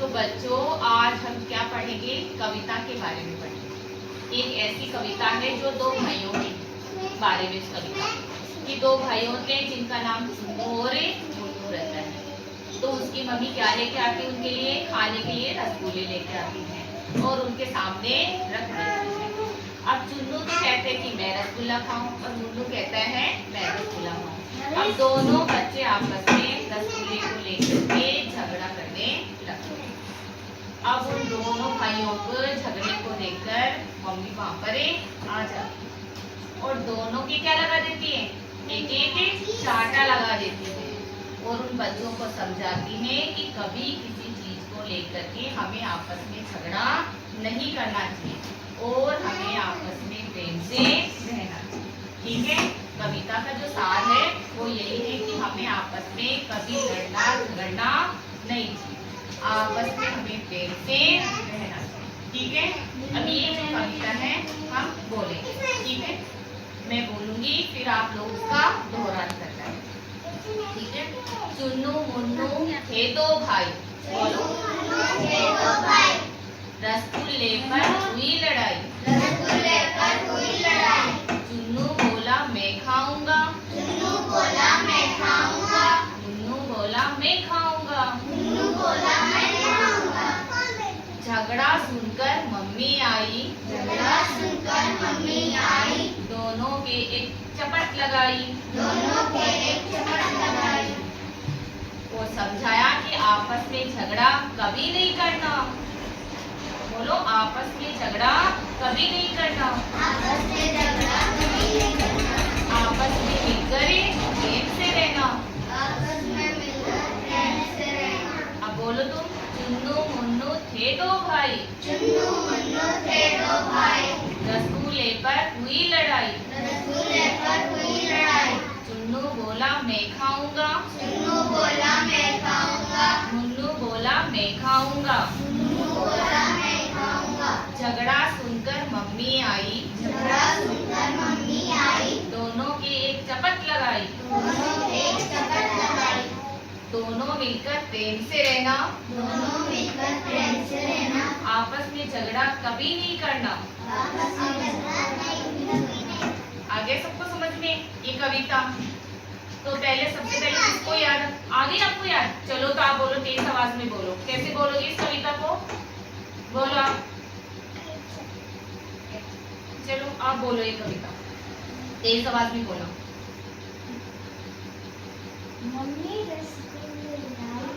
बच्चों, आज हम क्या पढ़ेंगे? कविता के बारे में पढ़ेंगे। एक ऐसी कविता है जो दो भाइयों के बारे में कविता है कि दो भाइयों थे जिनका नाम चुन्नू और मुन्नू रहता है। तो उसकी मम्मी क्या लेके आती है उनके लिए? खाने के लिए रसगुल्ले लेके आती है और उनके सामने रख देती है। अब चुन्नू तो कहते हैं कि मैं रसगुल्ला खाऊं और मुन्नू कहता है मैं रसगुल्ला खाऊं। अब दोनों बच्चे आपस में रसगुल्ले को लेकर के झगड़ा करने लगते हैं। अब उन दोनों भाइयों को झगड़े को देखकर मम्मी वहां पर आ जाती है और दोनों की क्या लगा देती है? एक एक चाटा लगा देती है और उन बच्चों को समझाती है कि कभी किसी चीज को लेकर के हमें आपस में झगड़ा नहीं करना चाहिए और हमें आपस में प्रेम से रहना चाहिए। ठीक है, कविता का जो सार है वो यही है कि हमें आपस में कभी लड़ना झगड़ना नहीं चाहिए, आपस में हमें प्रेम से रहना चाहिए। ठीक है, अब ये जो कविता है हम बोलेंगे। ठीक है, मैं बोलूंगी फिर आप लोग उसका दोहरान करना है। ठीक है, चुन्नू मुन्नू थे दो भाई, बोलो रसगुल्ले पर हुई लड़ाई, रसगुल्ले पर हुई लड़ाई। चुन्नू बोला मैं खाऊंगा, चुन्नू बोला मैं खाऊंगा, मुन्नू बोला मैं खाऊंगा, मुन्नू बोला मैं खाऊंगा। झगड़ा सुनकर मम्मी आई, झगड़ा सुनकर मम्मी आई, दोनों के एक चपट लगाई, दोनों के एक चपट लगाई। वो समझाया कि आपस में झगड़ा कभी नहीं करना। बोलो, आपस में झगड़ा कभी नहीं करना, आपस में झगड़ा कभी नहीं करना, आपस में मिलकर प्रेम से रहना। आपस में मिलकर प्रेम से रहना। अब बोलो तुम, चुन्नू मुन्नू थे दो भाई, चुन्नू मुन्नू थे दो भाई, रसगुल्ले पर हुई लड़ाई, रसगुल्ले पर हुई लड़ाई। चुन्नू बोला मैं खाऊंगा, चुन्नू बोला मैं खाऊंगा, मुन्नू बोला मैं खाऊंगा। मुन्नू बोला मैं खाऊंगा। झगड़ा सुनकर मम्मी आई, झगड़ा सुनकर मम्मी आई, दोनों की एक चपट लगाई, दोनों के एक चपट लगाई। दोनों मिलकर प्रेम से रहना, दोनों मिलकर प्रेम से रहना, आपस में झगड़ा कभी नहीं करना। आपस में झगड़ा नहीं। आगे सबको समझ में ये कविता? तो पहले सबसे पहले किसको याद आ गई? आपको याद? चलो तो आप बोलो, तेज आवाज में बोलो। कैसे बोलोगे इस कविता को? बोलो आप। चलो आप बोलो ये कविता, तेज आवाज में बोलो। मम्मी रसगुल्ले लाई,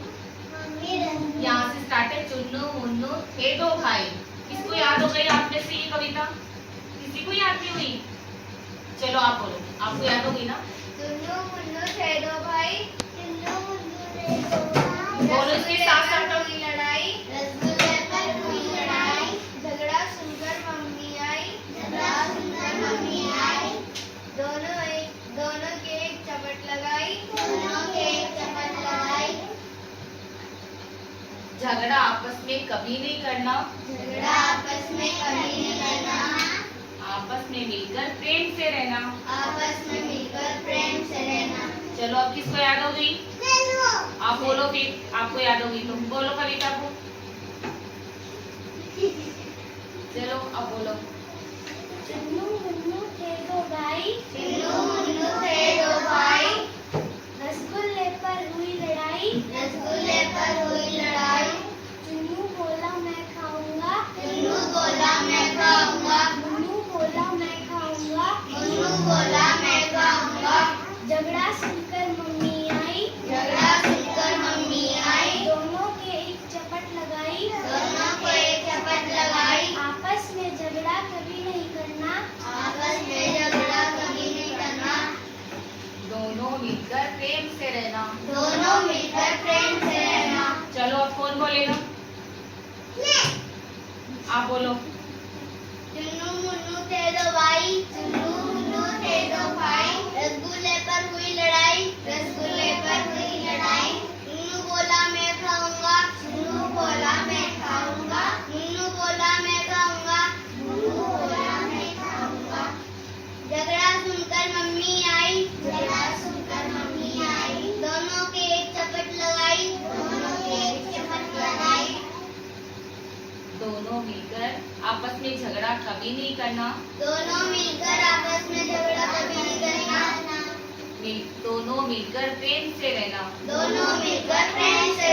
मम्मी रसगुल्ले। यहाँ से स्टार्ट है। चुन्नू मुन्नू थे दो भाई। किसको याद हो गई आप में से ये कविता? किसी को याद नहीं हुई? चलो आप बोलो, आपको याद होगी ना? चुन्नू मुन्नू थे दो भाई, चुन्नू मुन्नू थे दो भाई। बोलो इसके साथ साथ। हुई लड़ाई, रसगुल्ले पर हुई लड़ाई। झगड़ा सुनकर मम्मी आई, झगड़ा सुनकर मम्मी आई। दोनों के एक चपट लगाई, दोनों के एक चपट लगाई। झगड़ा आपस में कभी नहीं करना, झगड़ा आपस में कभी नहीं करना, आपस में मिलकर प्रेम से रहना। आपस में मिलकर प्रेम से रहना। चलो अब किसको याद हो गई? आप बोलो फिर, आपको याद होगी तो बोलो कविता को। चलो अब बोलो। चुन्नू मुन्नू थे दो भाई, चुन्नू मुन्नू थे दो भाई। रसगुल्ले पर हुई लड़ाई, रसगुल्ले पर हुई लड़ाई। चुन्नू बोला मैं खाऊंगा, चुन्नू बोला मैं खाऊंगा। मुन्नू बोला मैं खाऊंगा, मुन्नू बोला मैं खाऊंगा। झगड़ा सुनकर मम्मी आई, झगड़ा सुनकर मम्मी आई। दोनों के एक चपट लगाई, दोनों के एक चपट लगाई। आपस में झगड़ा कभी नहीं करना, आपस में झगड़ा कभी नहीं करना। दोनों मिलकर प्रेम से रहना, दोनों मिलकर प्रेम से रहना। चलो अब कौन बोलेगा? आप बोलो। चुन्नू मुन्नू थे दो भाई, चुन्नू मुन्नू थे दो भाई। रसगुल्ले पर हुई लड़ाई, रसगुल्ले पर हुई लड़ाई। चुन्नू बोला मैं खाऊंगा, चुन्नू बोला मैं खाऊंगा। मुन्नू बोला मैं खाऊंगा, मुन्नू बोला मैं खाऊंगा। झगड़ा सुनकर मम्मी आई, झगड़ा सुनकर मम्मी आई। दोनों के एक चपट लगाई, दोनों के एक चपट लगाई। दोनों मिलकर आपस में झगड़ा कभी नहीं करना। दोनों मिलकर आपस में झगड़ा कभी नहीं करना। दोनों मिलकर प्रेम से रहना। दोनों मिलकर प्रेम से